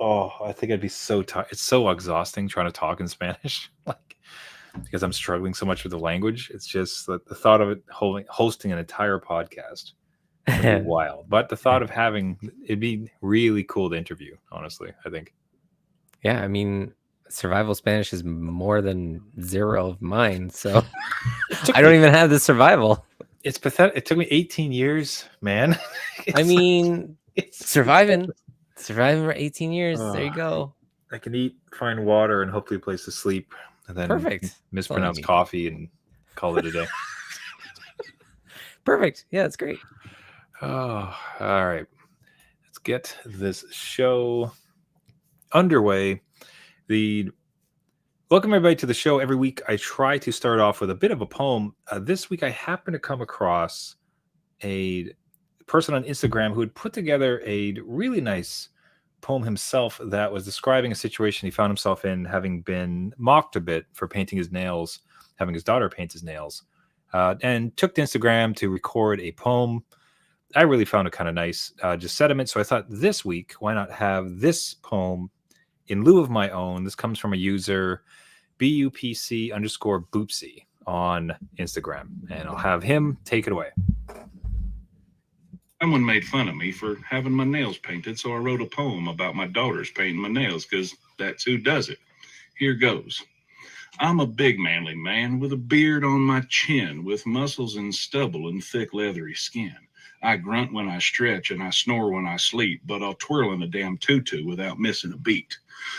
Oh, I think I'd be so tired. It's so exhausting trying to talk in Spanish, like because I'm struggling so much with the language. It's just the thought of it hosting an entire podcast would be wild. But the thought of having it'd be really cool to interview. Honestly, I think. Yeah, I mean, survival Spanish is more than zero of mine, so I don't even have the survival. It's pathetic. It took me 18 years, man. I mean, it's surviving for 18 years. There you go. I can eat, find water, and hopefully a place to sleep, and then Perfect. mispronounce coffee and call it a day. Perfect. Yeah, that's great. Oh, all right. Let's get this show underway. Welcome everybody to the show. Every week I try to start off with a bit of a poem. This week I happened to come across a person on Instagram who had put together a really nice poem himself that was describing a situation he found himself in, having been mocked a bit for painting his nails, having his daughter paint his nails, and took to Instagram to record a poem. I really found it kind of nice, just sentiment. So I thought this week, why not have this poem in lieu of my own? This comes from a user, BUPC_Boopsy on Instagram, and I'll have him take it away. Someone made fun of me for having my nails painted, so I wrote a poem about my daughters painting my nails, because that's who does it. Here goes. I'm a big manly man with a beard on my chin, with muscles and stubble and thick leathery skin. I grunt when I stretch and I snore when I sleep, but I'll twirl in a damn tutu without missing a beat.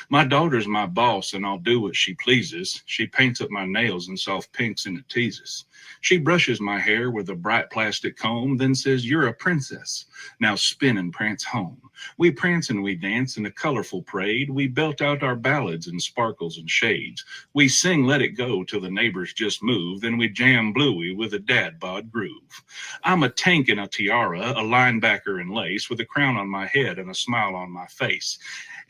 My daughter's my boss and I'll do what she pleases. She paints up my nails in soft pinks and it teases. She brushes my hair with a bright plastic comb, then says, "You're a princess. Now spin and prance home." We prance and we dance in a colorful parade. We belt out our ballads in sparkles and shades. We sing Let It Go till the neighbors just move. Then we jam Bluey with a dad bod groove. I'm a tank in a tiara, a linebacker in lace, with a crown on my head and a smile on my face.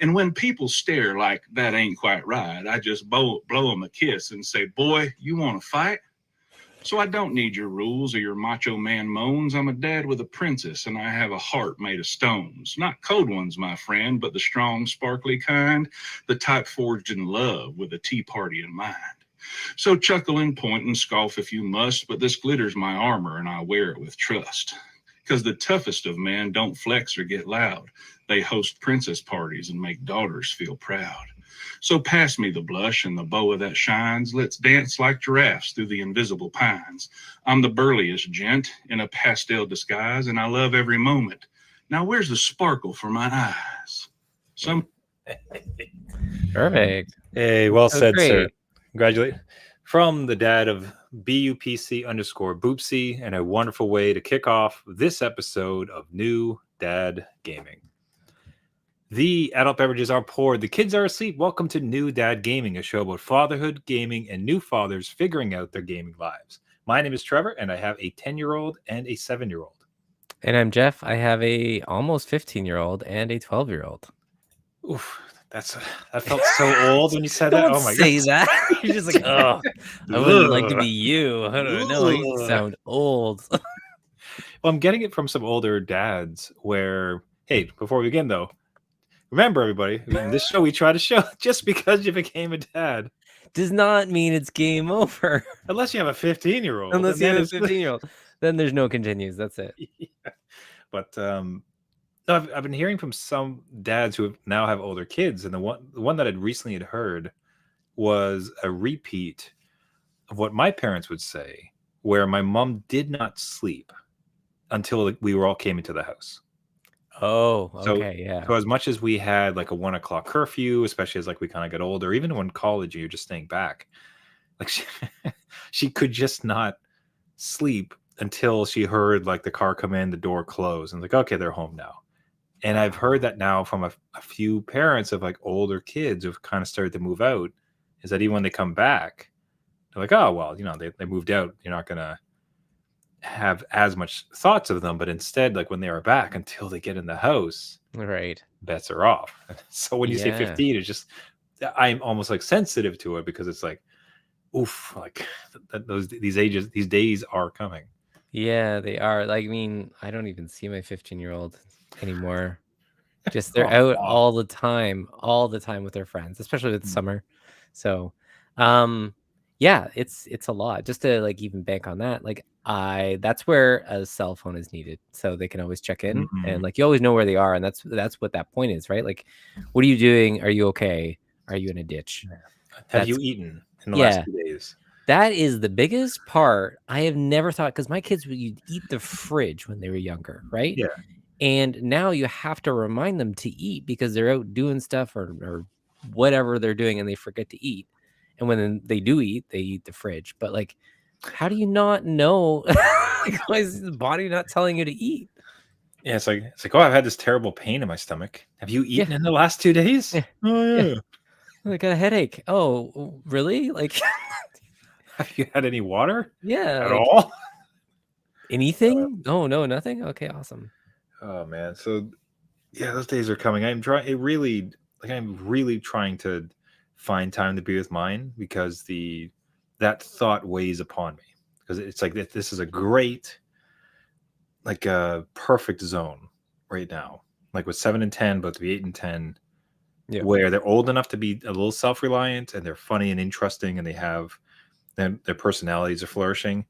And when people stare like that ain't quite right, I just blow them a kiss and say, "Boy, you want to fight?" So I don't need your rules or your macho man moans. I'm a dad with a princess, and I have a heart made of stones. Not cold ones, my friend, but the strong, sparkly kind, the type forged in love with a tea party in mind. So chuckle and point and scoff if you must, but this glitter's my armor, and I wear it with trust. Because the toughest of men don't flex or get loud. They host princess parties and make daughters feel proud. So pass me the blush and the boa that shines. Let's dance like giraffes through the invisible pines. I'm the burliest gent in a pastel disguise, and I love every moment. Now where's the sparkle for my eyes? Perfect. Hey, well said, sir. Congratulations. From the dad of BUPC_Boopsy, and a wonderful way to kick off this episode of New Dad Gaming. The adult beverages are poured, the kids are asleep. Welcome to New Dad Gaming, a show about fatherhood, gaming, and new fathers figuring out their gaming lives. My name is Trevor, and I have a 10-year-old and a 7-year-old. And I'm Jeff. I have a almost 15-year-old and a 12-year-old. Oof, that felt so old when you said that. Oh my god! Say that. You're just like, oh, I wouldn't like to be you. I don't know. You sound old. Well, I'm getting it from some older dads. Where, hey, before we begin though, remember everybody, in this show we try to show just because you became a dad does not mean it's game over. Unless you have a 15-year-old. Unless you have a 15-year-old, then there's no continues. That's it. Yeah. But no, I've been hearing from some dads who now have older kids, and the one that I'd recently heard was a repeat of what my parents would say, where my mom did not sleep until we all came into the house. Oh, okay, yeah. So as much as we had like a 1 o'clock curfew, especially as like we kind of got older, even when college you're just staying back, like she could just not sleep until she heard like the car come in, the door close, and like, okay, they're home now. And I've heard that now from a few parents of like older kids who've kind of started to move out, is that even when they come back, they're like, oh, well, they moved out. You're not going to have as much thoughts of them. But instead, like when they are back, until they get in the house, right, bets are off. So when you say 15, it's just, I'm almost like sensitive to it, because it's like, oof, like these days are coming. Yeah, they are. Like, I mean, I don't even see my 15-year-old anymore. Just they're Oh, out wow. all the time with their friends, especially with Mm. summer. So, yeah, it's a lot. Just to like even bank on that, like that's where a cell phone is needed, so they can always check in Mhm. and like you always know where they are, and that's what that point is, right? Like, what are you doing? Are you okay? Are you in a ditch? Have That's you eaten in the last yeah. 2 days? That is the biggest part. I have never thought because my kids would eat the fridge when they were younger, right? Yeah. And now you have to remind them to eat because they're out doing stuff or whatever they're doing and they forget to eat. And when they do eat, they eat the fridge. But like, how do you not know? Like, why is the body not telling you to eat? Yeah, it's like, "Oh, I've had this terrible pain in my stomach." "Have you Yeah, eaten in the last 2 days?" yeah, "Oh, yeah. yeah." I got a headache. Oh, really? Like, "Have you had any water yeah, at like all?" anything? Oh, no, nothing. Okay, awesome. Oh, man. So, yeah, those days are coming. I'm really trying to find time to be with mine because that thought weighs upon me because it's like this is a great, like a perfect zone right now. Like with 7 and 10, but to be 8 and 10, Yeah, where they're old enough to be a little self-reliant and they're funny and interesting and they have their personalities are flourishing,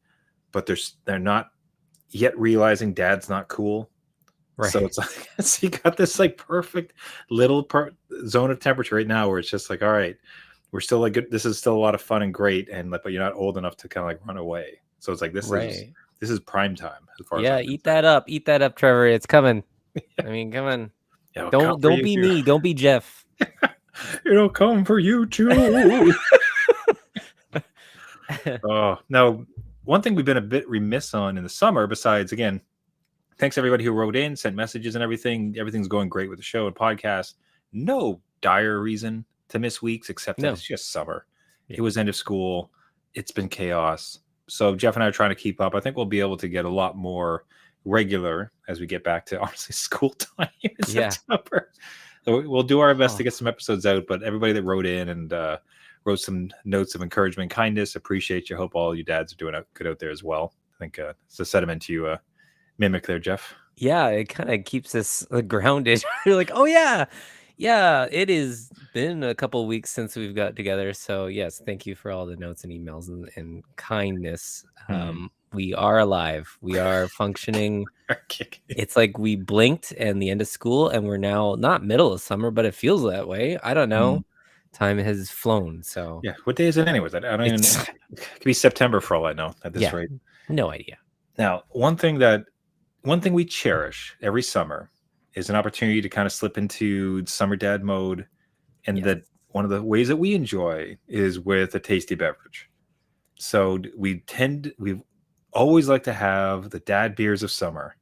but they're not yet realizing dad's not cool. So right, it's like so you got this like perfect little zone of temperature right now where it's just like, all right, we're still like good. This is still a lot of fun and great, and like, but you're not old enough to kind of like run away. So it's like right. this is prime time as far as Yeah, I'm eat concerned. that up. Eat that up, Trevor. It's coming. I mean, come on. Yeah, it'll come for Don't you be too. me. Don't be Jeff. It'll come for you too. Oh no! One thing we've been a bit remiss on in the summer, besides again, thanks everybody who wrote in, sent messages and everything. Everything's going great with the show and podcast. No dire reason to miss weeks except that No. it's just summer. Yeah. It was end of school. It's been chaos. So Jeff and I are trying to keep up. I think we'll be able to get a lot more regular as we get back to honestly school time in Yeah. September. So we'll do our best to Oh. get some episodes out. But everybody that wrote in and wrote some notes of encouragement, kindness, appreciate you. Hope all you dads are doing good out there as well. I think it's a sentiment to mimic there, Jeff. Yeah, it kind of keeps us grounded. You're like, oh yeah, yeah. It has been a couple weeks since we've got together. So yes, thank you for all the notes and emails and kindness. We are alive. We are functioning. It's like we blinked and the end of school, and we're now not middle of summer, but it feels that way. I don't know. Time has flown. So Yeah, what day is it anyways? I don't even. it's It could be September for all I know at this yeah, rate. no idea. Now, one thing we cherish every summer is an opportunity to kind of slip into summer dad mode, and Yes. that one of the ways that we enjoy is with a tasty beverage. So we always like to have the dad beers of summer,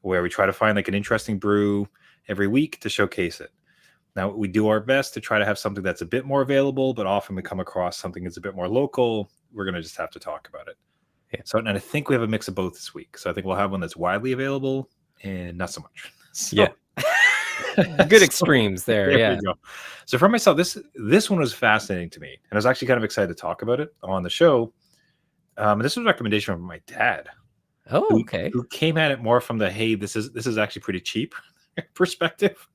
where we try to find like an interesting brew every week to showcase it. Now we do our best to try to have something that's a bit more available, but often we come across something that's a bit more local. We're going to just have to talk about it. Yeah. So, and I think we have a mix of both this week. So I think we'll have one that's widely available and not so much. So, Yeah. Good extremes there. Yeah. we go. So for myself, this one was fascinating to me, and I was actually kind of excited to talk about it on the show. This was a recommendation from my dad, Oh, okay. who came at it more from the hey, this is actually pretty cheap perspective.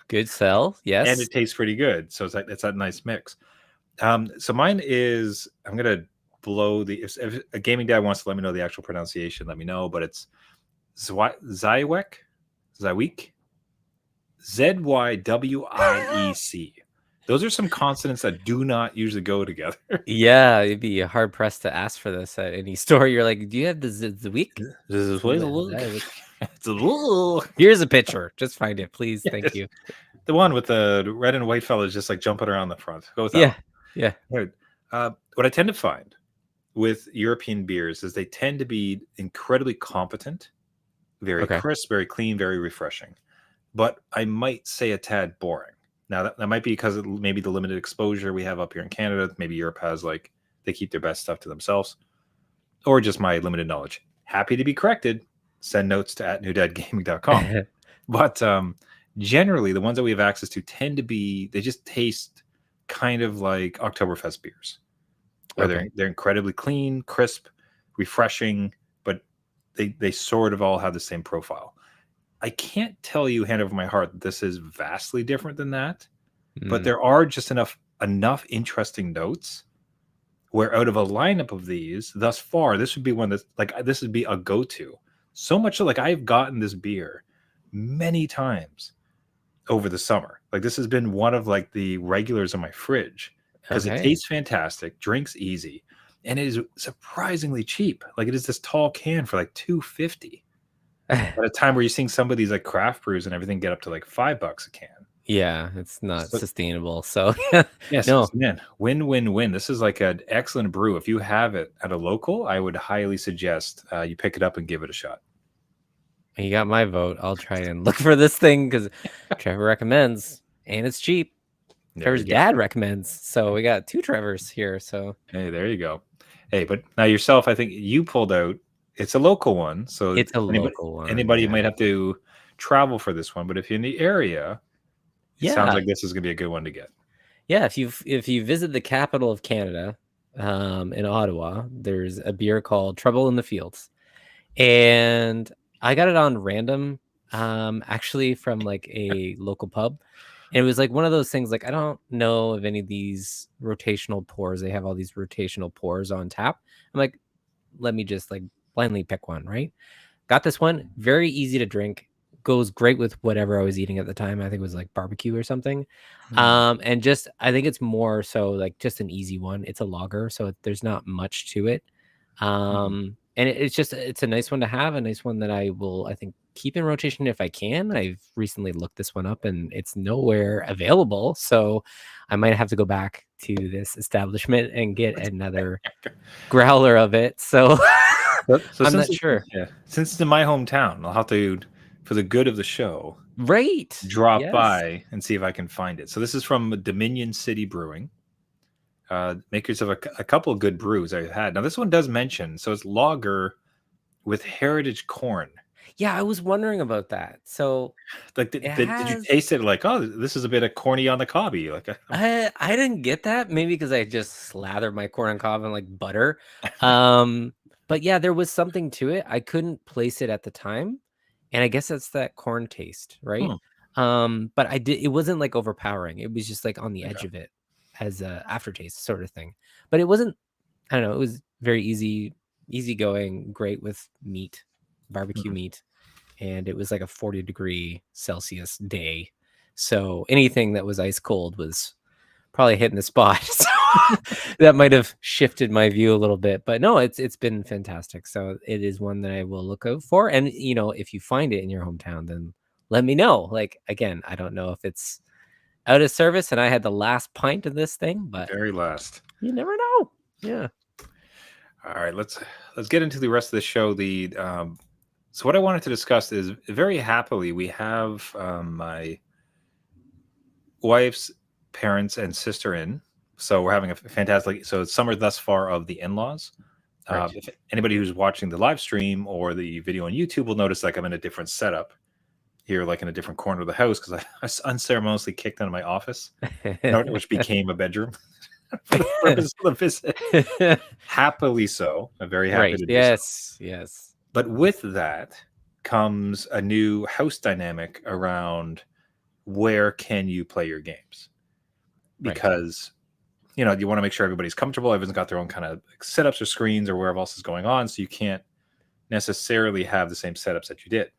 Good sell. Yes. And it tastes pretty good. So it's like it's that nice mix. So mine is I'm gonna blow the if a gaming dad wants to let me know the actual pronunciation, let me know. But it's Zywiec, ZYWIEC. Those are some consonants that do not usually go together. Yeah, it'd be hard pressed to ask for this at any store. You're like, do you have the week? This is way to look. It's a little. Here's a picture. Just find it, please. Yes. Thank you. The one with the red and white fellas just like jumping around the front. Go with that Yeah. one. Yeah. Right. What I tend to find with European beers is they tend to be incredibly competent, very Okay. crisp, very clean, very refreshing. But I might say a tad boring. Now that might be because of maybe the limited exposure we have up here in Canada. Maybe Europe has like they keep their best stuff to themselves, or just my limited knowledge. Happy to be corrected. Send notes to @newdadgaming.com. But generally, the ones that we have access to tend to be they just taste kind of like Oktoberfest beers, where Okay. they're incredibly clean, crisp, refreshing, but they sort of all have the same profile. I can't tell you hand over my heart that this is vastly different than that, but Mm, there are just enough interesting notes where out of a lineup of these thus far, this would be one that's like this would be a go-to. So much so, like I've gotten this beer many times over the summer. Like this has been one of like the regulars in my fridge because it okay. tastes fantastic, drinks easy, and it is surprisingly cheap. Like it is this tall can for like $2.50 at a time where you're seeing some of these like craft brews and everything get up to like $5 a can. Yeah, it's not So sustainable. So yes, no, man, win. This is like an excellent brew. If you have it at a local, I would highly suggest you pick it up and give it a shot. you got my vote. I'll try and look for this thing because Trevor recommends, and it's cheap. There Trevor's you go. dad recommends, so we got 2 Trevors here. So Hey, there you go. Hey, but now yourself, I think you pulled out. It's a local one, so it's a local one. anybody Yeah. might have to travel for this one. But if you're in the area, it sounds Yeah. like this is going to be a good one to get. Yeah, if you visit the capital of Canada, in Ottawa, there's a beer called Trouble in the Fields, and I got it on random, actually from like a local pub, and it was like one of those things. Like I don't know of any of these rotational pours. They have all these rotational pours on tap. I'm like, let me just like blindly pick one. Right? Got this one, very easy to drink. Goes great with whatever I was eating at the time. I think it was like barbecue or something. And just I think it's more so like just an easy one. It's a lager, so there's not much to it. And it's a nice one to have, a nice one that I will, I think, keep in rotation if I can. I've recently looked this one up and it's nowhere available, so I might have to go back to this establishment and get another growler of it. So So I'm since not it's- sure. Yeah, since it's in my hometown, I'll have to, for the good of the show, Right. drop Yes. by and see if I can find it. So this is from Dominion City Brewing, makers of a couple of good brews I've had. Now this one does mention, so it's lager with heritage corn. Yeah, I was wondering about that. So Like, did you has- taste it? Like, oh, this is a bit of corny on the cobby. Like, I didn't get that, maybe because I just slathered my corn on cob in like butter. But yeah, there was something to it. I couldn't place it at the time, and I guess that's that corn taste, right? But it wasn't like overpowering. It was just like on the edge of it as a aftertaste sort of thing. But it wasn't, I don't know, it was very easygoing, great with meat, barbecue meat, and it was like a 40-degree Celsius day. So anything that was ice cold was probably hitting the spot. So that might have shifted my view a little bit. But no, it's been fantastic. So it is one that I will look out for. And if you find it in your hometown, then let me know. Like again, I don't know if it's out of service and I had the last pint of this thing, but very last. you never know. Yeah. All right, let's get into the rest of the show. So what I wanted to discuss is very happily we have my wife's parents and sister in. So we're having a fantastic. So it's summer thus far of the in-laws. Right. If anybody who's watching the live stream or the video on YouTube will notice like I'm in a different setup here, like in a different corner of the house because I unceremoniously kicked out of my office, which became a bedroom for the purpose of the visit. Happily so. I'm very happy Right. to do so. Yes. But with that comes a new house dynamic around where can you play your games? Right. Because you want to make sure everybody's comfortable. Everyone's got their own kind of setups or screens or wherever else is going on. So you can't necessarily have the same setups that you did.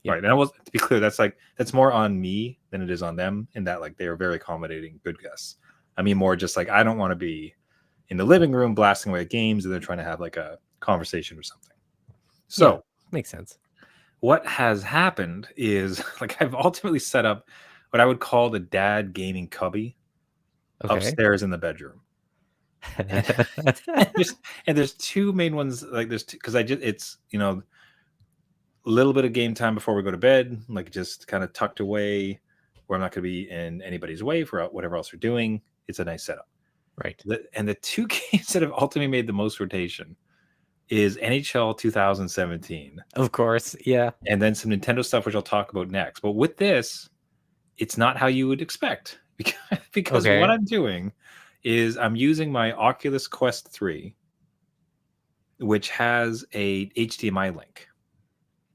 Yeah. Right. And to be clear, that's more on me than it is on them in that like they are very accommodating, good guests. I mean, more just like I don't want to be in the living room blasting away at games and they're trying to have like a conversation or something. So makes sense. What has happened is like I've ultimately set up what I would call the dad gaming cubby upstairs in the bedroom. and there's two main ones. Like there's two because it's a little bit of game time before we go to bed, like just kind of tucked away where I'm not going to be in anybody's way for whatever else we're doing. It's a nice setup. Right. And the two games that have ultimately made the most rotation is NHL 2017. Of course. Yeah. And then some Nintendo stuff, which I'll talk about next. But with this, it's not how you would expect because what I'm doing is I'm using my Oculus Quest 3, which has a HDMI link.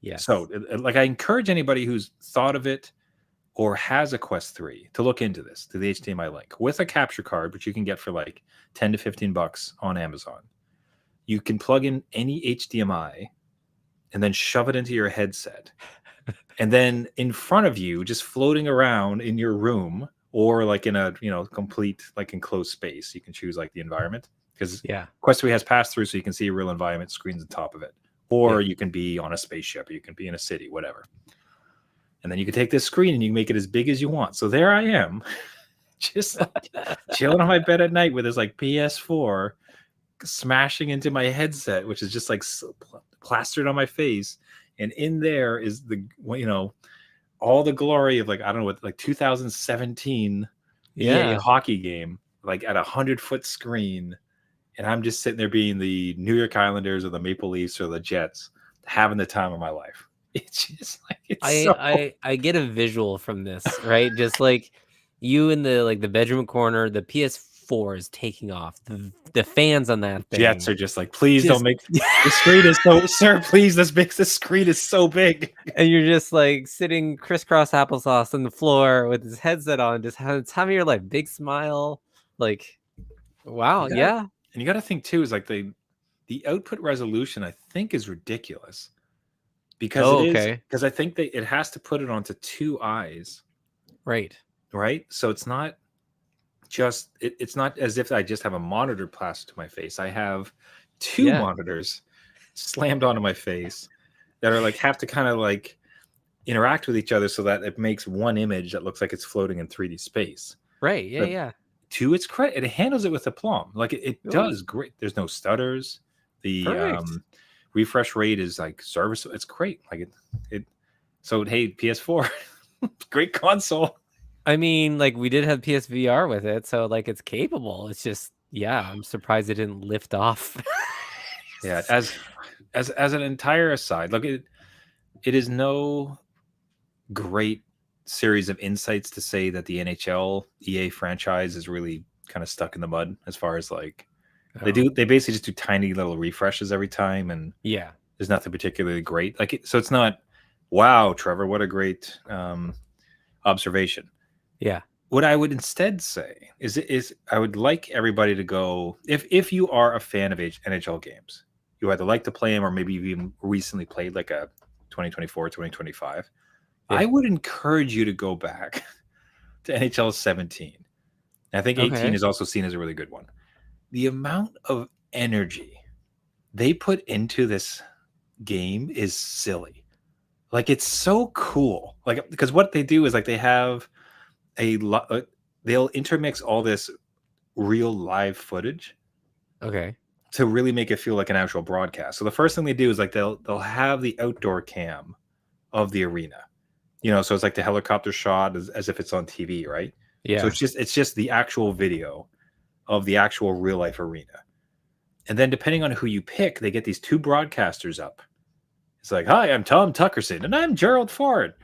Yes. So, like, I encourage anybody who's thought of it or has a Quest 3 to look into this, to the HDMI link with a capture card, which you can get for like 10 to 15 bucks on Amazon. You can plug in any HDMI and then shove it into your headset. And then in front of you, just floating around in your room or like in a, complete like enclosed space, you can choose like the environment, because Yeah. Quest 3 has pass through, so you can see a real environment, screens on top of it. Or you can be on a spaceship, or you can be in a city, whatever. And then you can take this screen and you can make it as big as you want. So there I am, just like chilling on my bed at night with this like PS4 smashing into my headset, which is just like plastered on my face. And in there is all the glory of like, I don't know what, like 2017 EA hockey game, like at 100-foot screen. And I'm just sitting there being the New York Islanders or the Maple Leafs or the Jets, having the time of my life. It's just like, I get a visual from this, right? Just like you in the bedroom corner, the PS4 is taking off. The fans on that thing. Jets are just like, please don't make the screen is so, sir, please, this screen is so big. And you're just like sitting crisscross applesauce on the floor with his headset on, just having the time of your life, big smile. Like, wow, yeah. And you got to think too, is like the output resolution, I think, is ridiculous. Because because I think it has to put it onto two eyes. Right. So it's not just it's not as if I just have a monitor plastered to my face. I have two monitors slammed onto my face that are like, have to kind of like interact with each other so that it makes one image that looks like it's floating in 3D space. Right. Yeah. But to its credit, it handles it with aplomb. Like it does great. There's no stutters. The refresh rate is like serviceable. It's great. Like it. So hey, PS4, great console. I mean, like we did have PSVR with it, so like it's capable. It's just I'm surprised it didn't lift off. Yeah, as an entire aside, look, it is no great series of insights to say that the NHL EA franchise is really kind of stuck in the mud as far as like they basically just do tiny little refreshes every time, and there's nothing particularly great. Like so it's not, wow, Trevor, what a great observation. Yeah. What I would instead say is I would like everybody to go, if you are a fan of NHL games, you either like to play them or maybe you've even recently played like a 2024, 2025. I would encourage you to go back to NHL 17. I think 18 is also seen as a really good one. The amount of energy they put into this game is silly. Like it's so cool. Like, because what they do is like they have they'll intermix all this real live footage to really make it feel like an actual broadcast. So the first thing they do is like they'll have the outdoor cam of the arena, so it's like the helicopter shot as if it's on TV, right? So it's just the actual video of the actual real life arena. And then depending on who you pick, they get these two broadcasters up. It's like, hi, I'm Tom Tuckerson and I'm Gerald Ford.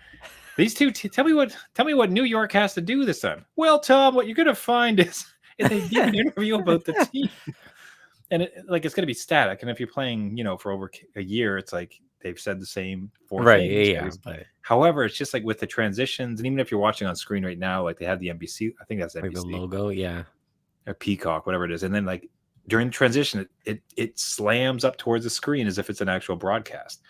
These two, tell me what New York has to do this time. Well, Tom, what you're going to find is they give an interview about the team. And it's going to be static. And if you're playing, for over a year, it's like they've said the same four things. However, it's just like with the transitions, and even if you're watching on screen right now, like they have the NBC, I think that's NBC. Like the logo, or Peacock, whatever it is. And then like during the transition, it slams up towards the screen as if it's an actual broadcast.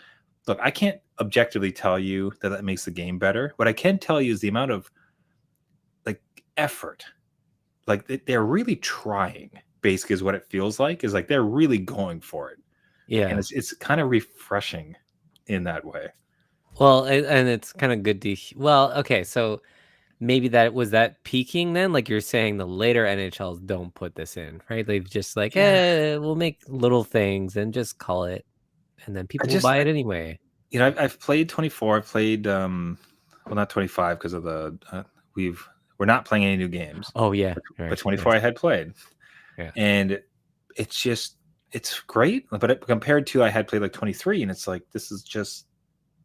Look, I can't objectively tell you that makes the game better. What I can tell you is the amount of like effort, like they're really trying. Basically, is what it feels like. Is like they're really going for it. Yeah, and it's kind of refreshing in that way. Well, and it's kind of good to. Well, okay, so maybe that peaking then, like you're saying, the later NHLs don't put this in, right? They've just like, we'll make little things and just call it. And then people will buy it anyway. I've played 24. I've played well, not 25 because of the we're not playing any new games. Oh yeah, but 24 I had played. Yeah, and it's great. But compared to I had played like 23, and it's like this is just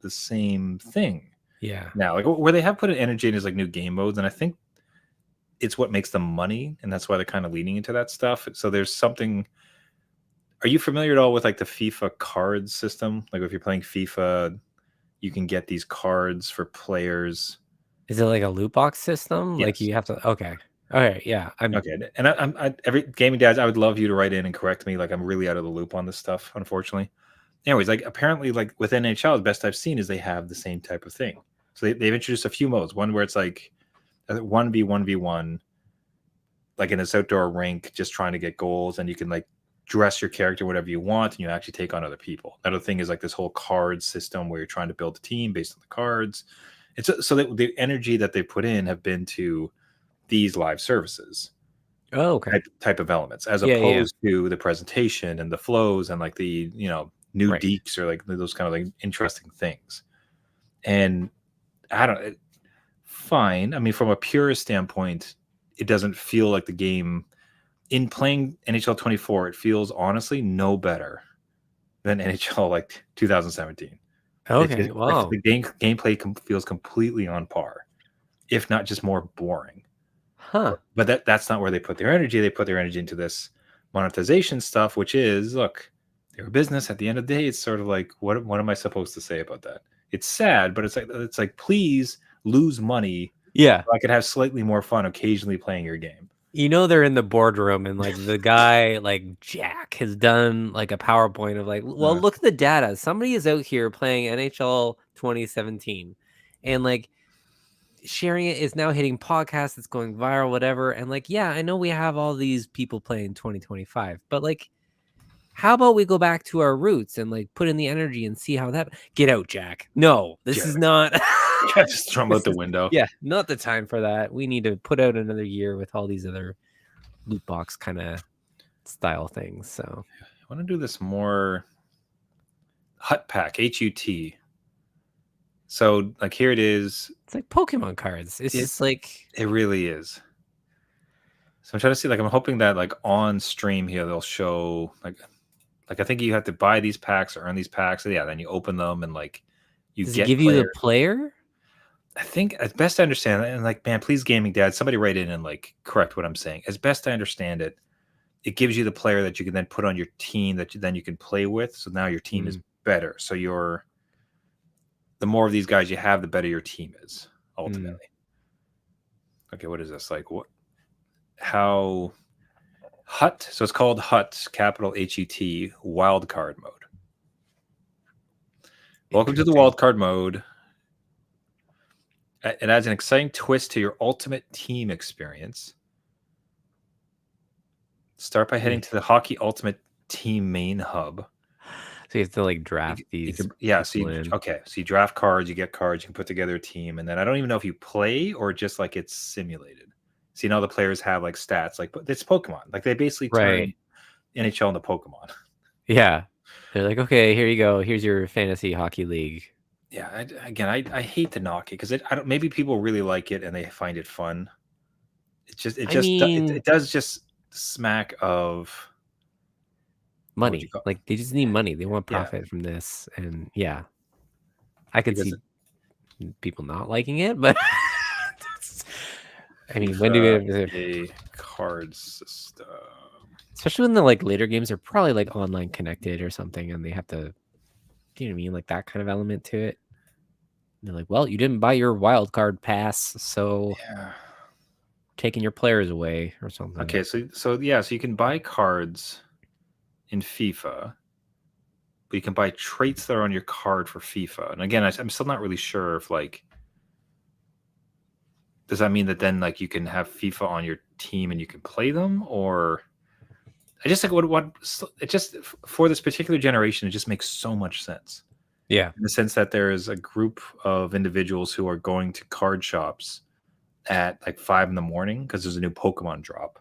the same thing. Yeah. Now, like where they have put an energy in is like new game modes, and I think it's what makes them money, and that's why they're kind of leaning into that stuff. So there's something. Are you familiar at all with like the FIFA cards system? Like if you're playing FIFA you can get these cards for players. Is it like a loot box system? Like Yes. you have to. Okay. All right. Yeah. Okay, and I'm every gaming dads, I would love you to write in and correct me. Like I'm really out of the loop on this stuff, unfortunately. Anyways, like apparently, like with NHL, the best I've seen is they have the same type of thing. So they've introduced a few modes. One where it's like 1v1v1, like in this outdoor rink, just trying to get goals, and you can like dress your character whatever you want, and you actually take on other people. Another thing is like this whole card system where you're trying to build a team based on the cards. It's so that the energy that they put in have been to these live services Oh, okay. type of elements, as Yeah, yeah, yeah. opposed to the presentation and the flows and like the new Right. deeks or like those kind of like interesting things. And I don't fine. I mean, from a purist standpoint, it doesn't feel like the game in playing NHL 24, it feels honestly no better than NHL like 2017. Okay. Like, Wow. the gameplay feels completely on par, if not just more boring. Huh. But that's not where they put their energy. They put their energy into this monetization stuff, which is, look, they're a business. At the end of the day, it's sort of like, what am I supposed to say about that? It's sad, but it's like please lose money Yeah. so I could have slightly more fun occasionally playing your game. You know they're in the boardroom and like the guy like Jack has done like a PowerPoint of like, well, look at the data. Somebody is out here playing NHL 2017 and like sharing it is now hitting podcasts, it's going viral, whatever. And like, yeah, I know we have all these people playing 2025, but like, how about we go back to our roots and like put in the energy and see how that get out, Jack? No, this is not Just throw them out the This is- window. yeah, not the time for that. We need to put out another year with all these other loot box kind of style things. So I want to do this more Hut Pack, HUT. So like here it is. it's like Pokemon cards. It's just like It really is. So I'm trying to see, like, I'm hoping that like on stream here they'll show like I think you have to buy these packs or earn these packs. Yeah, then you open them and like you does get it give you the players. player? I think as best I understand it, and like, man, please, gaming dad, somebody write in and like correct what I'm saying. As best I understand it, it gives you the player that you can then put on your team that then you can play with. So now your team is better. So the more of these guys you have, the better your team is ultimately. Okay, what is this? Like what? How Hut? So it's called Hut, capital HUT, wild card mode. Welcome to the wild card mode. It adds an exciting twist to your ultimate team experience. Start by heading to the Hockey Ultimate Team main hub. So you have to like draft these. So you draft cards, you get cards, you can put together a team, and then I don't even know if you play or just like it's simulated. So all the players have like stats, like it's Pokemon. Like they basically turn NHL into Pokemon. Yeah, they're like, okay, here you go. Here's your fantasy hockey league. Yeah, I hate to knock it because I don't. Maybe people really like it and they find it fun. It does just smack of money. Like they just need money. They want profit from this, and yeah, I could see people not liking it, but I mean, when do we have a card system? Especially when the like later games are probably like online connected or something, and they have to, you know what I mean, like that kind of element to it. And they're like, well, you didn't buy your wild card pass, so taking your players away or something. Okay, so you can buy cards in FIFA, but you can buy traits that are on your card for FIFA. And again, I'm still not really sure if like, does that mean that then like you can have FIFA on your team and you can play them, or I just like it just for this particular generation, it just makes so much sense. Yeah, in the sense that there is a group of individuals who are going to card shops at like 5 a.m. because there's a new Pokemon drop.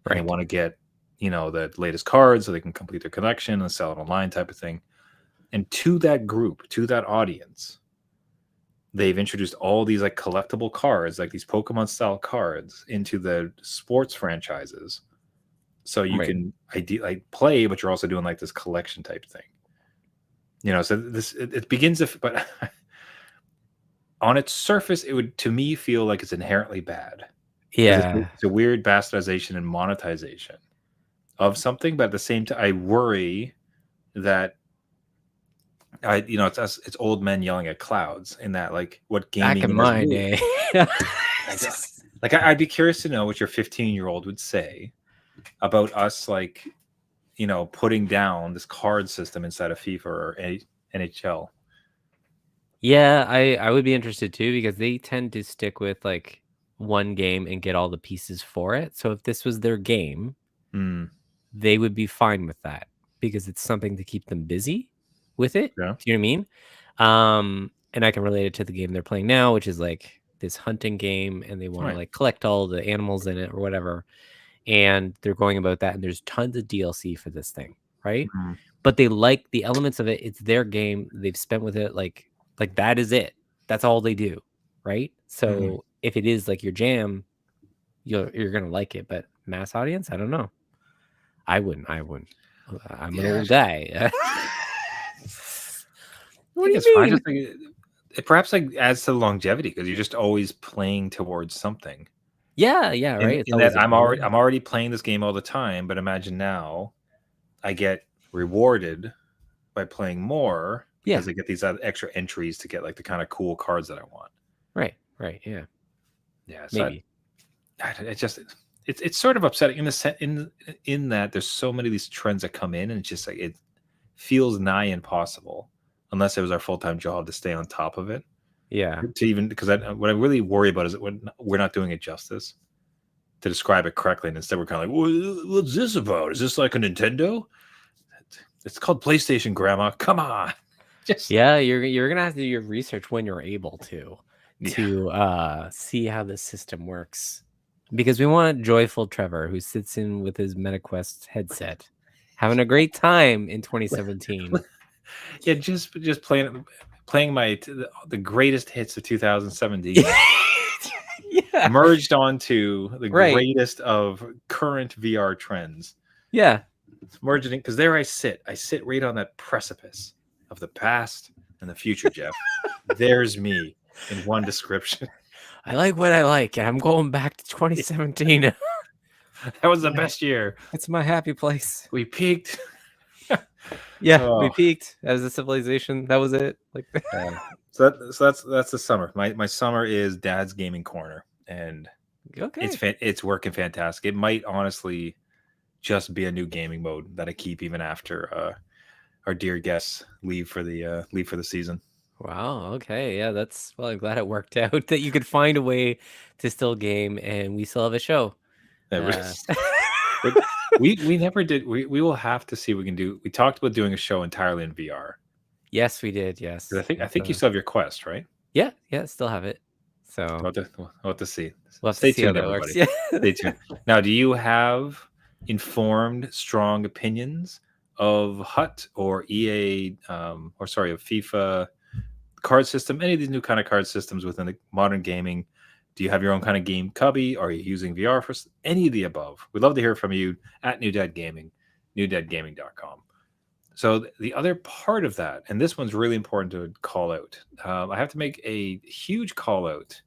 Right. And they want to get, the latest cards so they can complete their collection and sell it online type of thing. And to that group, to that audience, they've introduced all these like collectible cards, like these Pokemon style cards into the sports franchises. So you can like play, but you're also doing like this collection type thing. So it begins but on its surface, it would, to me, feel like it's inherently bad. Yeah. It's a weird bastardization and monetization of something, but at the same time, I worry that it's us, it's old men yelling at clouds. In that, like, what Back gaming in has my moved. day. Like, I'd be curious to know what your 15-year-old would say about us, like, putting down this card system inside of FIFA or NHL. Yeah, I would be interested too, because they tend to stick with like one game and get all the pieces for it. So if this was their game, Hmm. they would be fine with that because it's something to keep them busy with it. Yeah. Do you know what I mean? And I can relate it to the game they're playing now, which is like this hunting game, and they want Right. to like collect all the animals in it or whatever. And they're going about that, and there's tons of DLC for this thing, right? Mhm. But they like the elements of it. It's their game. They've spent with it like that is it. That's all they do, right? So if it is like your jam, you're gonna like it. But mass audience, I don't know. I wouldn't. I'm an Yeah. old guy. What do you It's fine. mean? Just like, it perhaps like adds to the longevity because you're just always playing towards something. Yeah, right. It's In always that a goal. I'm already playing this game all the time, but imagine now I get rewarded by playing more because I get these extra entries to get like the kind of cool cards that I want. Right. Yeah. Yeah, so Maybe. it's sort of upsetting in that there's so many of these trends that come in, and it's just like it feels nigh impossible unless it was our full-time job to stay on top of it. Yeah. To even because what I really worry about is that we're not doing it justice to describe it correctly, and instead we're kind of like, what's this about? Is this like a Nintendo? It's called PlayStation, Grandma. Come on. Yeah, you're gonna have to do your research when you're able to see how the system works, because we want joyful Trevor who sits in with his MetaQuest headset, having a great time in 2017. Yeah, just playing the greatest hits of 2017. Yeah, merged onto the Right. greatest of current VR trends. yeah. Merging it because there I sit right on that precipice of the past and the future, Jeff. There's me in one description. I like what I like, and I'm going back to 2017. That was the best year. It's my happy place. We peaked. Yeah, we Oh. peaked as a civilization. That was it. Like, So that's the summer. My summer is Dad's Gaming Corner, and okay. it's working fantastic. It might honestly just be a new gaming mode that I keep even after our dear guests leave for the season. Wow. Okay. Yeah. Well, I'm glad it worked out that you could find a way to still game, and we still have a show. We never did. We will have to see what we can do. We talked about doing a show entirely in VR. Yes, we did. Yes. 'Cause I think you still have your Quest, right? Yeah. Still have it. So We'll have to see. we'll have Stay to see how tuned, that works. everybody. Yeah. Stay tuned. Now, do you have informed, strong opinions of HUT or EA, of FIFA card system? Any of these new kind of card systems within the modern gaming? Do you have your own kind of game cubby? Are you using VR for any of the above? We'd love to hear from you at New Dad Gaming, newdadgaming.com. So the other part of that, and this one's really important to call out. I have to make a huge call out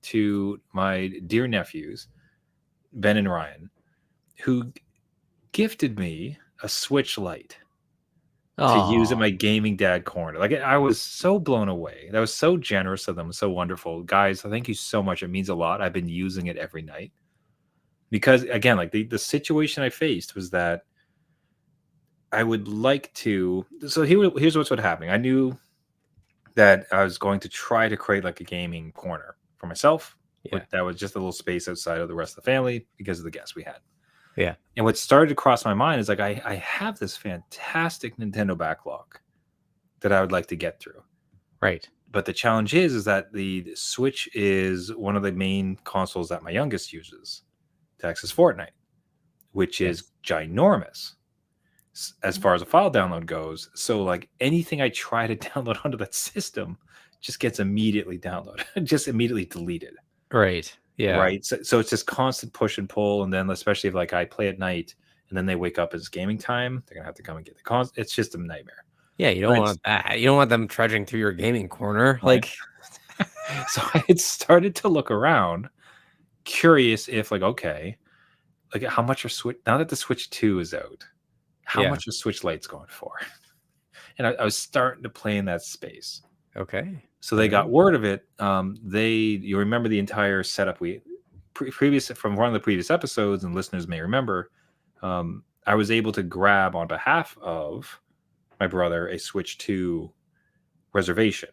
to my dear nephews, Ben and Ryan, who gifted me a Switch Lite to use in my gaming dad corner. Like, I was so blown away. That was so generous of them, so wonderful. Guys, thank you so much. It means a lot. I've been using it every night. Because again, like the situation I faced was that I would like to. So here's what's happening. I knew that I was going to try to create like a gaming corner for myself. Yeah. That was just a little space outside of the rest of the family because of the guests we had. Yeah. And what started to cross my mind is like I have this fantastic Nintendo backlog that I would like to get through. Right. But the challenge is that the Switch is one of the main consoles that my youngest uses to access Fortnite, which is ginormous as far as a file download goes. So like anything I try to download onto that system just gets immediately downloaded, just immediately deleted. Right. Yeah. Right. So it's this constant push and pull. And then especially if like I play at night and then they wake up as gaming time, they're gonna have to come and get the it's just a nightmare. Yeah, you don't want that. You don't want them trudging through your gaming corner. Right. Like so I had started to look around, curious if like, okay, like how much are Switch now that the Switch 2 is out, how much are Switch Lite's going for? and I was starting to play in that space. Okay. So they got Alright. word of it. You remember the entire setup previous from one of the previous episodes, and listeners may remember. I was able to grab on behalf of my brother a Switch 2 reservation,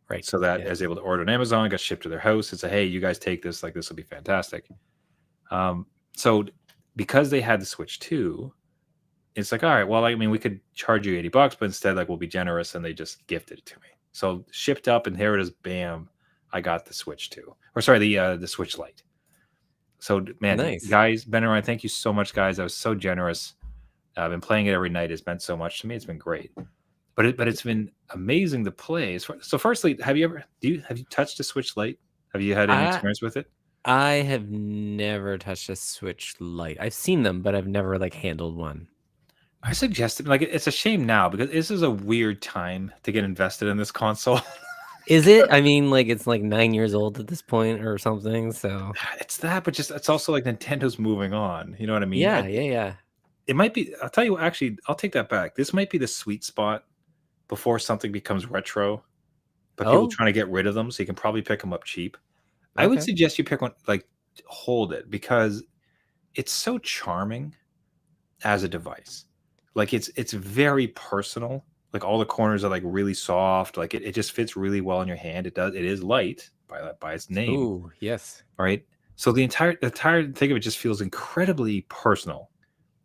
Right. so that Yeah. I was able to order on Amazon, got shipped to their house, and say, "Hey, you guys take this. Like, this will be fantastic." So because they had the Switch 2, it's like, all right, well, I mean, we could charge you $80, but instead, like, we'll be generous, and they just gifted it to me. So shipped up, and here it is. Bam! I got the Switch 2, or sorry, the Switch Lite. So, man, Nice. guys, Ben and Ryan, thank you so much, guys. I was so generous. I've been playing it every night. It's meant so much to me. It's been great, but it's been amazing to play. So, firstly, have you touched a Switch Lite? Have you had any I experience with it? I have never touched a Switch Lite. I've seen them, but I've never like handled one. I suggested, like, it's a shame now because this is a weird time to get invested in this console. Is it? I mean, like it's like 9 years old at this point or something. So It's that, but just it's also like Nintendo's moving on. You know what I mean? yeah. It might be. I'll tell you what. Actually, I'll take that back. This might be the sweet spot before something becomes retro, but people Oh, trying to get rid of them, so you can probably pick them up cheap. I would okay. suggest you pick one, like, hold it, because it's so charming as a device. Like, it's very personal. Like, all the corners are like really soft. Like, it just fits really well in your hand. It is light by its name. Ooh, yes. Right. So the entire thing of it just feels incredibly personal.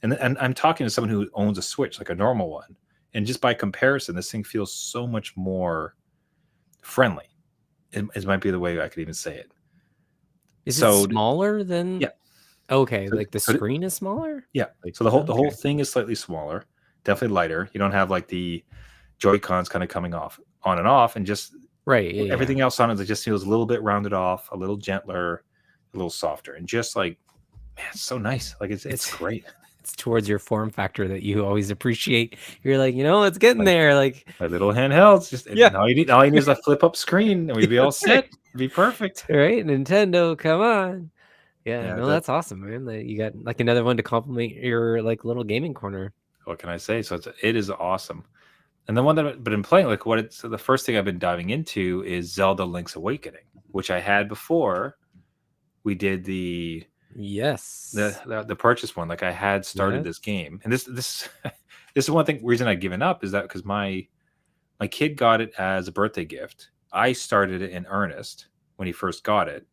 And I'm talking to someone who owns a Switch, like a normal one. And just by comparison, this thing feels so much more friendly. It might be the way I could even say it. Is it So smaller than? yeah. Okay, So, like the so th- screen is smaller? yeah. Like So the whole okay. thing is slightly smaller, definitely lighter. You don't have like the Joy Cons kind of coming off on and off, and just Right, yeah. everything else on it just feels a little bit rounded off, a little gentler, a little softer, and just like, man, it's so nice. Like, it's It's great. it's towards your form factor that you always appreciate. You're like, it's getting Like, there. Like, my little handhelds, just yeah, all you need is a flip up screen, and we'd be all set. It'd be perfect. right? Nintendo, come on. Yeah, Yeah, no, that's awesome, man. That you got like another one to complement your like little gaming corner. what can I say? So it is awesome. And the one that I've been playing, like, so the first thing I've been diving into is Zelda Link's Awakening, which I had before we did the Yes. the purchase one. Like, I had started this game, and this this is one reason I'd given up, is that because my kid got it as a birthday gift. I started it in earnest when he first got it,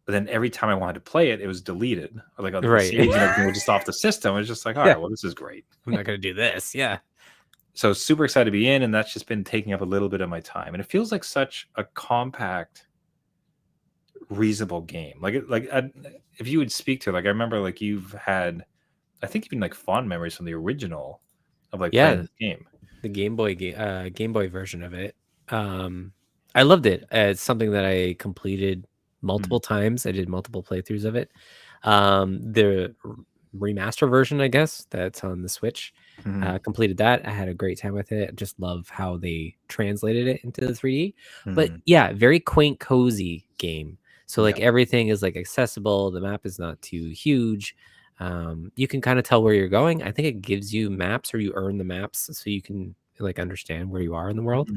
but then every time I wanted to play it, it was deleted. Or like, the Right. saves and everything were just off the system. I was just like, all Yeah. right, well, this is great. I'm not gonna do this. Yeah. So super excited to be in, and that's just been taking up a little bit of my time. And it feels like such a compact, reasonable game. If you would speak to, like, I remember, like, you've had, I think, even like fond memories from the original of like playing this game. The Game Boy version of it. I loved it. It's something that I completed multiple times. I did multiple playthroughs of it. The remaster version, I guess, that's on the Switch. Mhm. Completed that. I had a great time with it. I just love how they translated it into the 3D. But Mhm. yeah, very quaint, cozy game. So like Yeah. everything is like accessible. The map is not too huge. You can kind of tell where you're going. I think it gives you maps, or you earn the maps so you can like understand where you are in the world.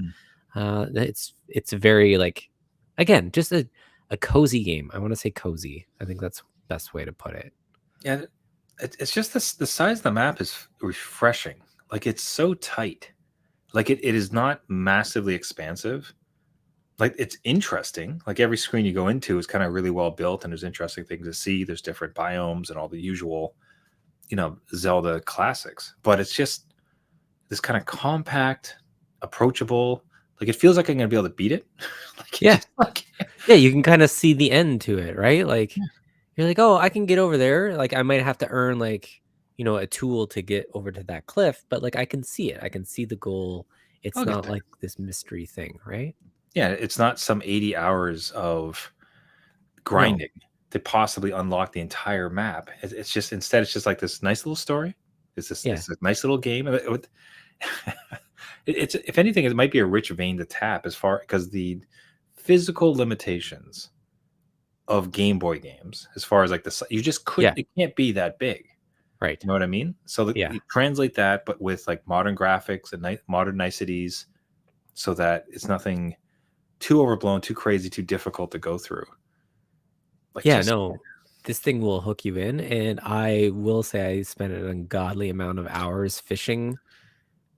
Mhm. It's very like, again, just a cozy game. I want to say cozy. I think that's the best way to put it. Yeah, it's just this, the size of the map is refreshing. Like, it's so tight. Like, it is not massively expansive. Like, it's interesting. Like, every screen you go into is kind of really well built, and there's interesting things to see. There's different biomes and all the usual, Zelda classics. But it's just this kind of compact, approachable. Like, it feels like I'm gonna be able to beat it. Like, Yeah. like, Yeah, you can kind of see the end to it, right? Like you're like, oh, I can get over there. Like I might have to earn like, a tool to get over to that cliff, but like I can see it. I can see the goal. It's I'll get not there. like this mystery thing, right? Yeah, it's not some 80 hours of No. grinding to possibly unlock the entire map. It's just, instead, it's just like this nice little story. Yeah. It's a nice little game. It's, if anything, it might be a rich vein to tap, as far because the physical limitations of Game Boy games, as far as like you just couldn't. Yeah. It can't be that big. Right. You know what I mean? So Yeah. you translate that, but with like modern graphics and modern niceties, so that it's nothing too overblown, too crazy, too difficult to go through. Like Yeah, just no, this thing will hook you in, and I will say I spent an ungodly amount of hours fishing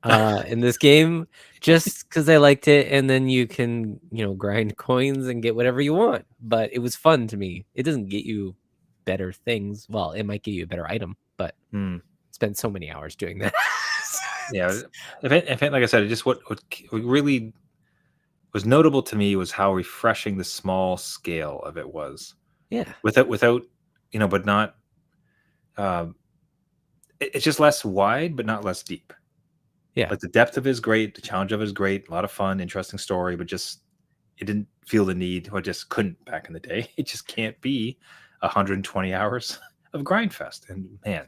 in this game just because I liked it, and then you can, grind coins and get whatever you want. But it was fun to me. It doesn't get you better things. Well, it might get you a better item, but Hmm. spent so many hours doing that. Yeah. Like I said, it just what really was notable to me was how refreshing the small scale of it was. Yeah. Without but not. Um, it's just less wide, but not less deep. Yeah. Like the depth of it is great, the challenge of it is great, a lot of fun, interesting story, but just it didn't feel the need, or just couldn't back in the day. It just can't be 120 hours of Grindfest, and man,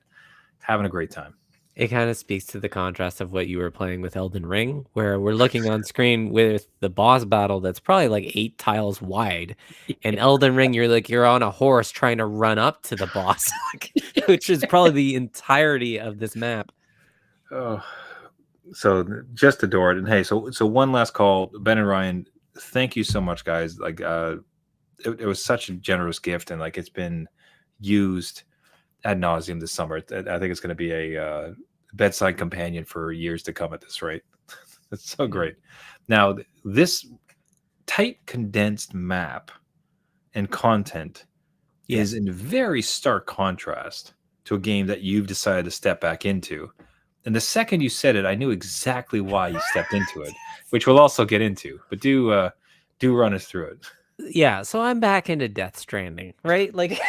having a great time. It kind of speaks to the contrast of what you were playing with Elden Ring, where we're looking on screen with the boss battle that's probably like 8 tiles wide. And Elden Ring, you're on a horse trying to run up to the boss, which is probably the entirety of this map. Oh, so just adored. And hey, so one last call, Ben and Ryan. Thank you so much, guys. Like, it was such a generous gift, and like it's been used ad nauseum this summer. I think it's going to be a bedside companion for years to come at this rate. It's so great. Now, this tight, condensed map and content is in very stark contrast to a game that you've decided to step back into. And the second you said it, I knew exactly why you stepped into it, which we'll also get into. But do run us through it. Yeah, so I'm back into Death Stranding, right? Like,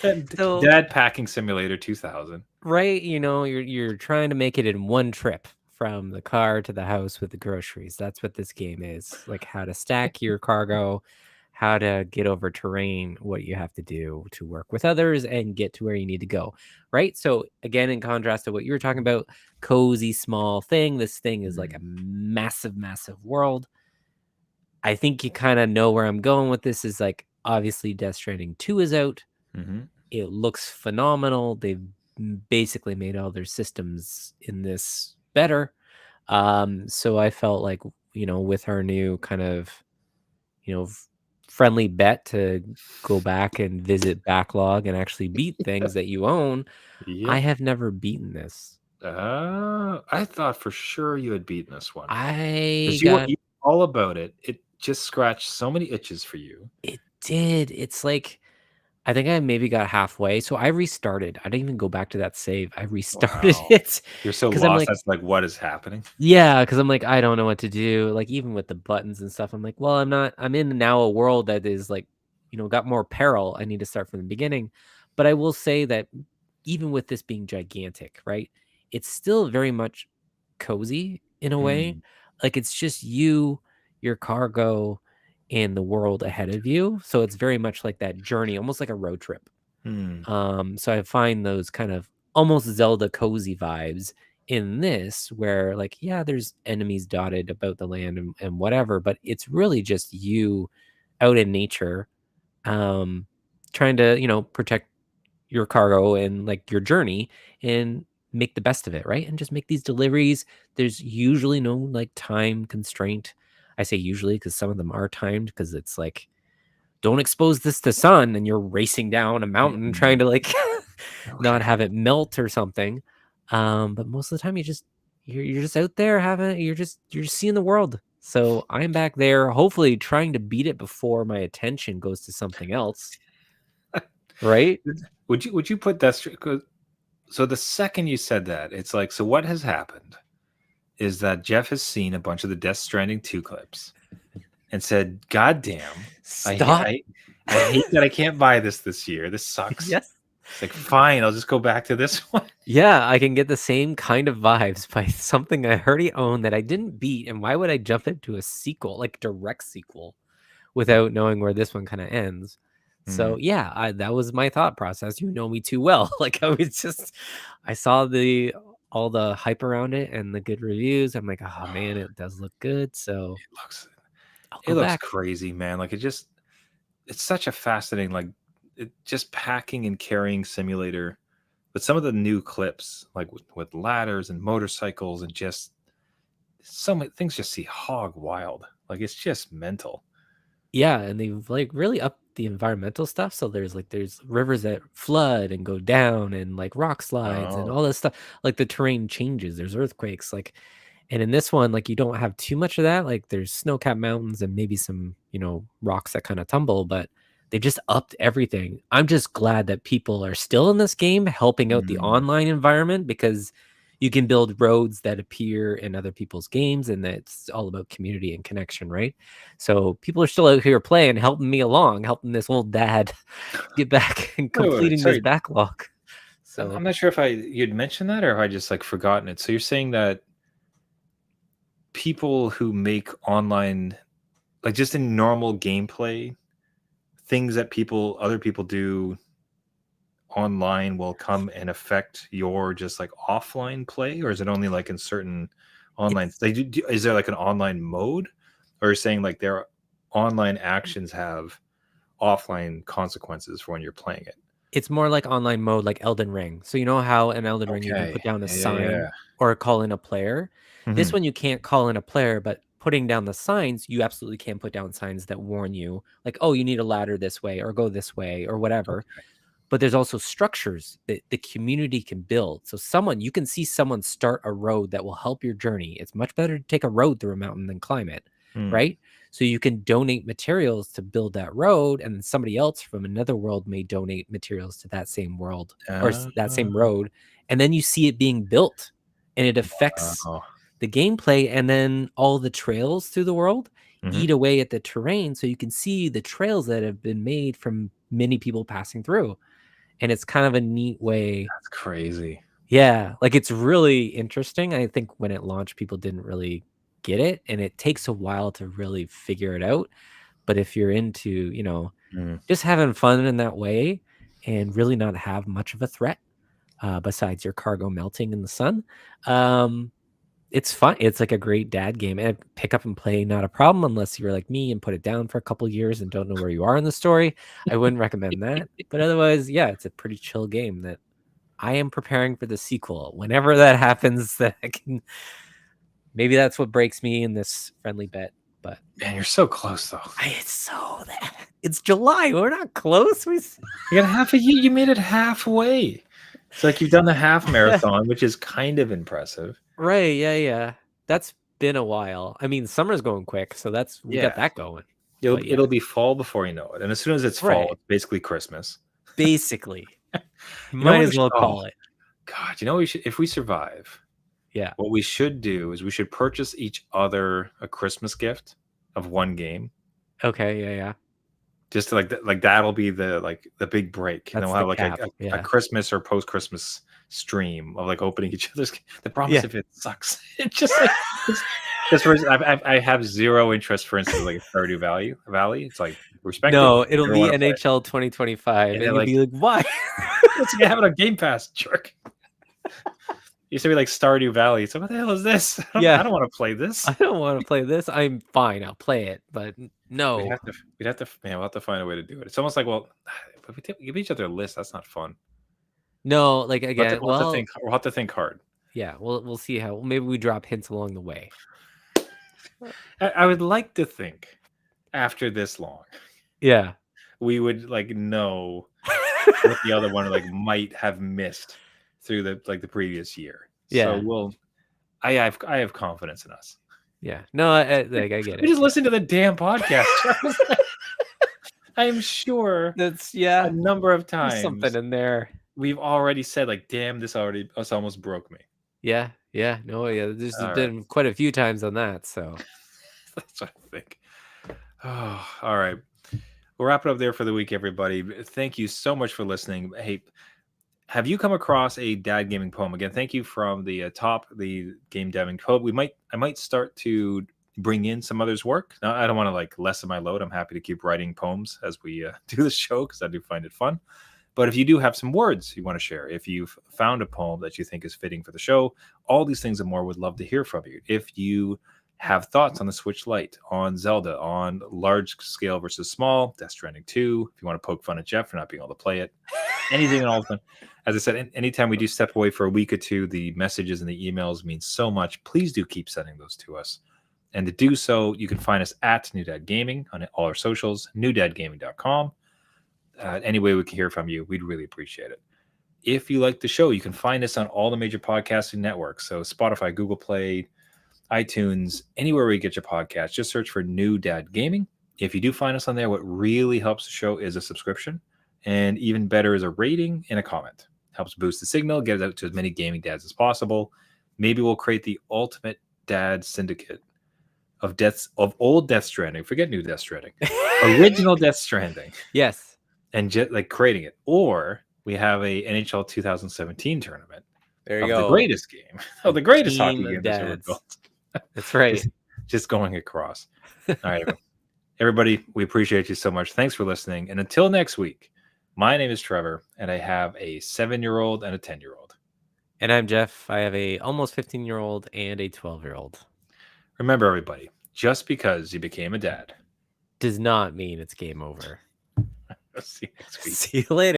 so Dad Packing Simulator 2000. right, you're trying to make it in one trip from the car to the house with the groceries. That's what this game is. Like how to stack your cargo, how to get over terrain, what you have to do to work with others and get to where you need to go. Right? So again, in contrast to what you were talking about, cozy small thing, this thing is like a massive, massive world. I think you kind of know where I'm going with this. Is like obviously Death Stranding 2 is out. Mm-hmm. It looks phenomenal. They've basically made all their systems in this better. So I felt like, with our new kind of, friendly bet to go back and visit backlog and actually beat things that you own, Yep. I have never beaten this. I thought for sure you had beaten this one. I You were got all about it. It just scratched so many itches for you. it did. It's like I think I maybe got halfway, so I restarted. I didn't even go back to that save. I restarted Wow. it You're so 'cause I'm lost. like, That's like, what is happening? yeah, because I'm like, I don't know what to do. Like, even with the buttons and stuff, I'm like, well, I'm in now a world that is like, got more peril. I need to start from the beginning. But I will say that even with this being gigantic, right? It's still very much cozy in a way. Mm. Like it's just you, your cargo, and the world ahead of you. So it's very much like that journey, almost like a road trip. So I find those kind of almost Zelda cozy vibes in this, where like, yeah, there's enemies dotted about the land and whatever, but it's really just you out in nature, trying to, protect your cargo and like your journey and make the best of it, right? And just make these deliveries. There's usually no like time constraint. I say usually because some of them are timed because it's like, don't expose this to sun, and you're racing down a mountain trying to like not have it melt or something. But most of the time you're just out there you're just seeing the world. So I'm back there hopefully trying to beat it before my attention goes to something else. Right? Would you put that? So the second you said that, it's like, so what has happened is that Jeff has seen a bunch of the Death Stranding 2 clips and said, God damn, Stop. I hate that I can't buy this year. This sucks. Yes. It's like, fine, I'll just go back to this one. Yeah, I can get the same kind of vibes by something I already own that I didn't beat. And why would I jump into a sequel, like direct sequel, without knowing where this one kind of ends? So yeah, that was my thought process. You know me too well. Like I saw all the hype around it and the good reviews. I'm like, oh man, it does look good. So I'll go It looks back. crazy, man. Like it's such a fascinating, like, just packing and carrying simulator But some of the new clips, like with ladders and motorcycles and just so many things, just see hog wild. Like it's just mental. Yeah, and they've like really upped the environmental stuff. So there's rivers that flood and go down, and like rock slides and Oh, all this stuff. Like the terrain changes. There's earthquakes. Like, and in this one, like you don't have too much of that. Like there's snow-capped mountains and maybe some, rocks that kind of tumble, but they just upped everything. I'm just glad that people are still in this game helping out the mm, online environment, because you can build roads that appear in other people's games, and it's all about community and connection, right? So people are still out here playing, helping me along, helping this old dad get back and wait, completing this sorry. backlog. I'm So not sure if you'd mentioned that or if I just like forgotten it. So you're saying that people who make online, like just in normal gameplay, things that other people do online will come and affect your just like offline play, or is it only like in certain online? it's Is there like an online mode, or you're saying like their online actions have offline consequences for when you're playing it? it's more like online mode, like Elden Ring. So you know how in Elden Ring you can Okay. put down a Yeah, sign or call in a player. This Mhm. one you can't call in a player, but putting down the signs, you absolutely can put down signs that warn you, like, oh, you need a ladder this way or go this way or whatever. Okay. But there's also structures that the community can build. So you can see someone start a road that will help your journey. It's much better to take a road through a mountain than climb it, Hmm. right? So you can donate materials to build that road, and then somebody else from another world may donate materials to that same world or that same Uh, road, and then you see it being built, and it affects oh, the gameplay, and then all the trails through the world mhm. eat away at the terrain, so you can see the trails that have been made from many people passing through. And it's kind of a neat way. That's crazy. Yeah, like it's really interesting. I think when it launched, people didn't really get it, and it takes a while to really figure it out. But if you're into, Mm. just having fun in that way and really not have much of a threat, besides your cargo melting in the sun, um, it's fun. It's like a great dad game, and pick up and play, not a problem, unless you're like me and put it down for a couple years and don't know where you are in the story. I wouldn't recommend that. But otherwise, yeah, it's a pretty chill game that I am preparing for the sequel. Whenever that happens, that I can, maybe that's what breaks me in this friendly bet. But Man, you're so close though. it's July. We're not close. You got half a year. You made it halfway. It's like you've done the half marathon, which is kind of impressive. Right. Yeah. That's been a while. I mean, summer's going quick, so we got Yeah. that going. It'll But yeah. it'll be fall before you know it, and as soon as it's fall, Right. it's basically Christmas. Basically, know might what as we well should- call it. God, we should, if we survive, Yeah. what we should do is we should purchase each other a Christmas gift of one game. Okay. Yeah. Just to like that'll be the big break, and then That's we'll have the like cap, a yeah. Christmas or post Christmas stream of like opening each other's. The problem Yeah. is if it sucks, it just like just for I have zero interest, for instance, like Stardew Valley. It's like respect. No, it'll never be wanna play it. NHL 2025, and they're you'll like- be like, "Why?" It's gonna have it on Game Pass, jerk. You said we like Stardew Valley. So what the hell is this? Yeah. I don't want to play this. I don't want to play this. I'm fine. I'll play it, but no. We'd have to, man. We'll have to find a way to do it. It's almost like, well, if we give each other a list, that's not fun. No, like again, We'll have to think hard. yeah, we'll see how. Maybe we drop hints along the way. I would like to think after this long, Yeah. we would like know what the other one like might have missed through the previous year. Yeah. So I have confidence in us. Yeah. No, I get We it. just listen to the damn podcast. Charles. I am sure That's a number of there's times something in there. we've already said like, damn, this almost broke me. Yeah. No, yeah. There's All been quite a few times on that. So That's what I think. Oh, all right. We'll wrap it up there for the week, everybody. Thank you so much for listening. Hey, have you come across a dad gaming poem? Again, thank you from the the game dabbing poem. I might start to bring in some others' work. Now, I don't want to like lessen my load. I'm happy to keep writing poems as we do the show because I do find it fun. But if you do have some words you want to share, if you've found a poem that you think is fitting for the show, all these things and more, would love to hear from you. If you have thoughts on the Switch Lite, on Zelda, on large scale versus small, Death Stranding 2, if you want to poke fun at Jeff for not being able to play it, anything and all fun. As I said, anytime we do step away for a week or two, the messages and the emails mean so much. Please do keep sending those to us. And to do so, you can find us at New Dad Gaming on all our socials, newdadgaming.com. Any way we can hear from you, we'd really appreciate it. If you like the show, you can find us on all the major podcasting networks. So Spotify, Google Play, iTunes, anywhere where you get your podcast, just search for New Dad Gaming. If you do find us on there, what really helps the show is a subscription. And even better is a rating and a comment. Helps boost the signal, get it out to as many gaming dads as possible. Maybe we'll create the ultimate dad syndicate of old Death Stranding. Forget new Death Stranding. Original Death Stranding. Yes. And just like creating it. Or we have a NHL 2017 tournament. There you of go. the greatest game. Oh, the greatest Team hockey of game that's ever dads. built. That's right. Just going across. All right. Everybody, we appreciate you so much. Thanks for listening. And until next week, my name is Trevor, and I have a 7-year-old and a 10-year-old. And I'm Jeff. I have a almost 15-year-old and a 12-year-old. Remember, everybody, just because you became a dad Does not mean it's game over. See you next week. See you later.